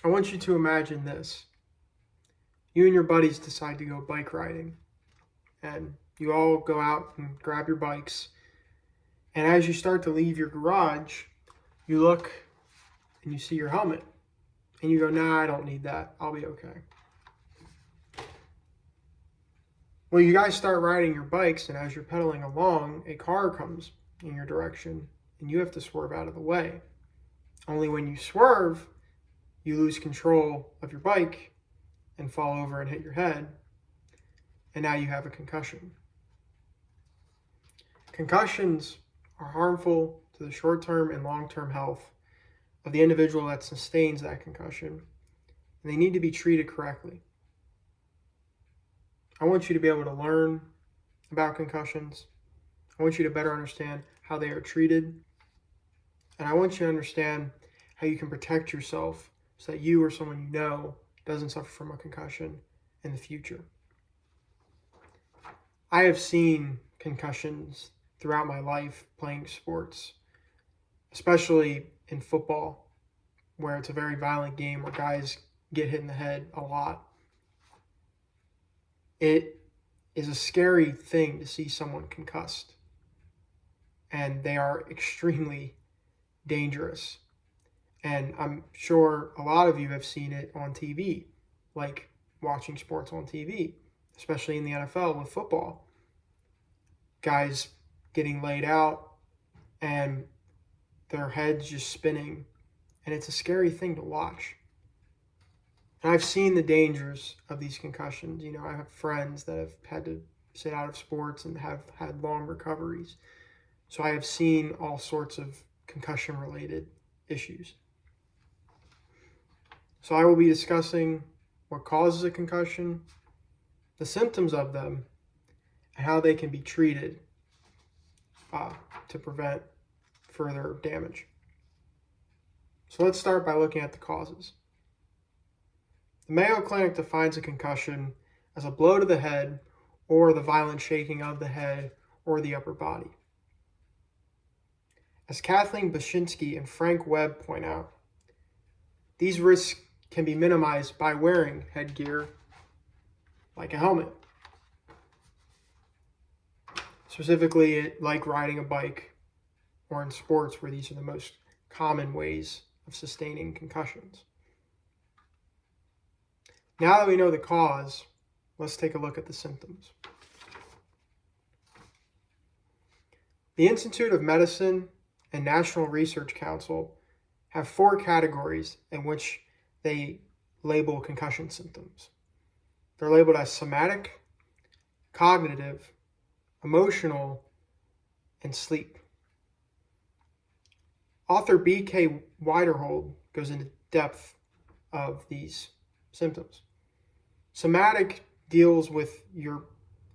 I want you to imagine this. You and your buddies decide to go bike riding, and you all go out and grab your bikes. And as you start to leave your garage, you look and you see your helmet. And you go, nah, I don't need that. I'll be okay. Well, you guys start riding your bikes, and as you're pedaling along, a car comes in your direction, and you have to swerve out of the way. Only when you swerve, you lose control of your bike and fall over and hit your head, and now you have a concussion. Concussions are harmful to the short-term and long-term health of the individual that sustains that concussion, and they need to be treated correctly. I want you to be able to learn about concussions. I want you to better understand how they are treated, and I want you to understand how you can protect yourself so that you or someone you know doesn't suffer from a concussion in the future. I have seen concussions throughout my life playing sports, especially in football, where it's a very violent game where guys get hit in the head a lot. It is a scary thing to see someone concussed, and they are extremely dangerous. And I'm sure a lot of you have seen it on TV, like watching sports on TV, especially in the NFL with football. Guys getting laid out and their heads just spinning, and it's a scary thing to watch. And I've seen the dangers of these concussions. You know, I have friends that have had to sit out of sports and have had long recoveries. So I have seen all sorts of concussion-related issues. So I will be discussing what causes a concussion, the symptoms of them, and how they can be treated to prevent further damage. So let's start by looking at the causes. The Mayo Clinic defines a concussion as a blow to the head or the violent shaking of the head or the upper body. As Kathleen Bashinsky and Frank Webb point out, these risks can be minimized by wearing headgear like a helmet. Specifically, like riding a bike or in sports where these are the most common ways of sustaining concussions. Now that we know the cause, let's take a look at the symptoms. The Institute of Medicine and National Research Council have 4 categories in which they label concussion symptoms. They're labeled as somatic, cognitive, emotional, and sleep. Author B.K. Widerhold goes into depth of these symptoms. Somatic deals with your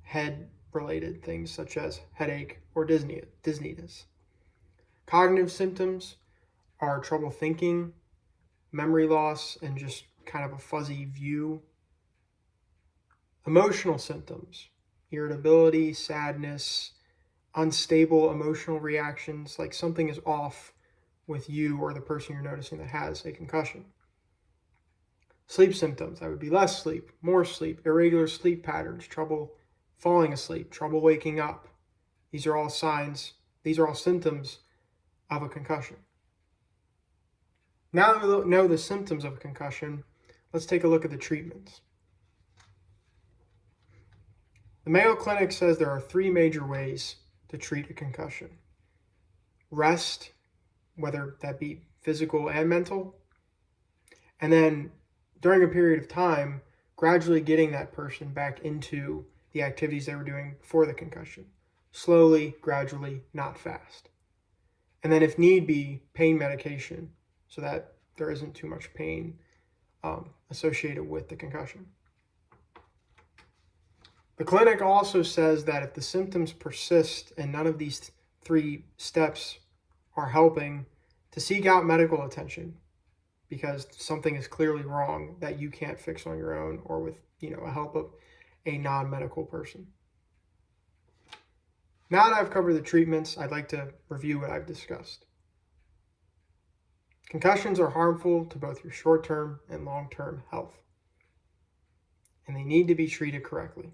head-related things such as headache or dizziness. Cognitive symptoms are trouble thinking, memory loss, and just kind of a fuzzy view. Emotional symptoms, irritability, sadness, unstable emotional reactions, like something is off with you or the person you're noticing that has a concussion. Sleep symptoms, that would be less sleep, more sleep, irregular sleep patterns, trouble falling asleep, trouble waking up. These are all symptoms of a concussion. Now that we know the symptoms of a concussion, let's take a look at the treatments. The Mayo Clinic says there are 3 major ways to treat a concussion. Rest, whether that be physical and mental, and then during a period of time, gradually getting that person back into the activities they were doing before the concussion. Slowly, gradually, not fast. And then if need be, pain medication so that there isn't too much pain associated with the concussion. The clinic also says that if the symptoms persist and none of these 3 steps are helping, to seek out medical attention because something is clearly wrong that you can't fix on your own or with a help of a non-medical person. Now that I've covered the treatments, I'd like to review what I've discussed. Concussions are harmful to both your short-term and long-term health, and they need to be treated correctly.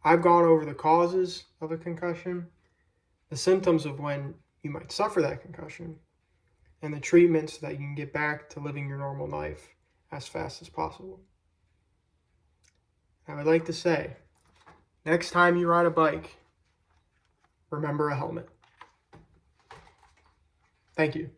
I've gone over the causes of a concussion, the symptoms of when you might suffer that concussion, and the treatments so that you can get back to living your normal life as fast as possible. I would like to say, next time you ride a bike, remember a helmet. Thank you.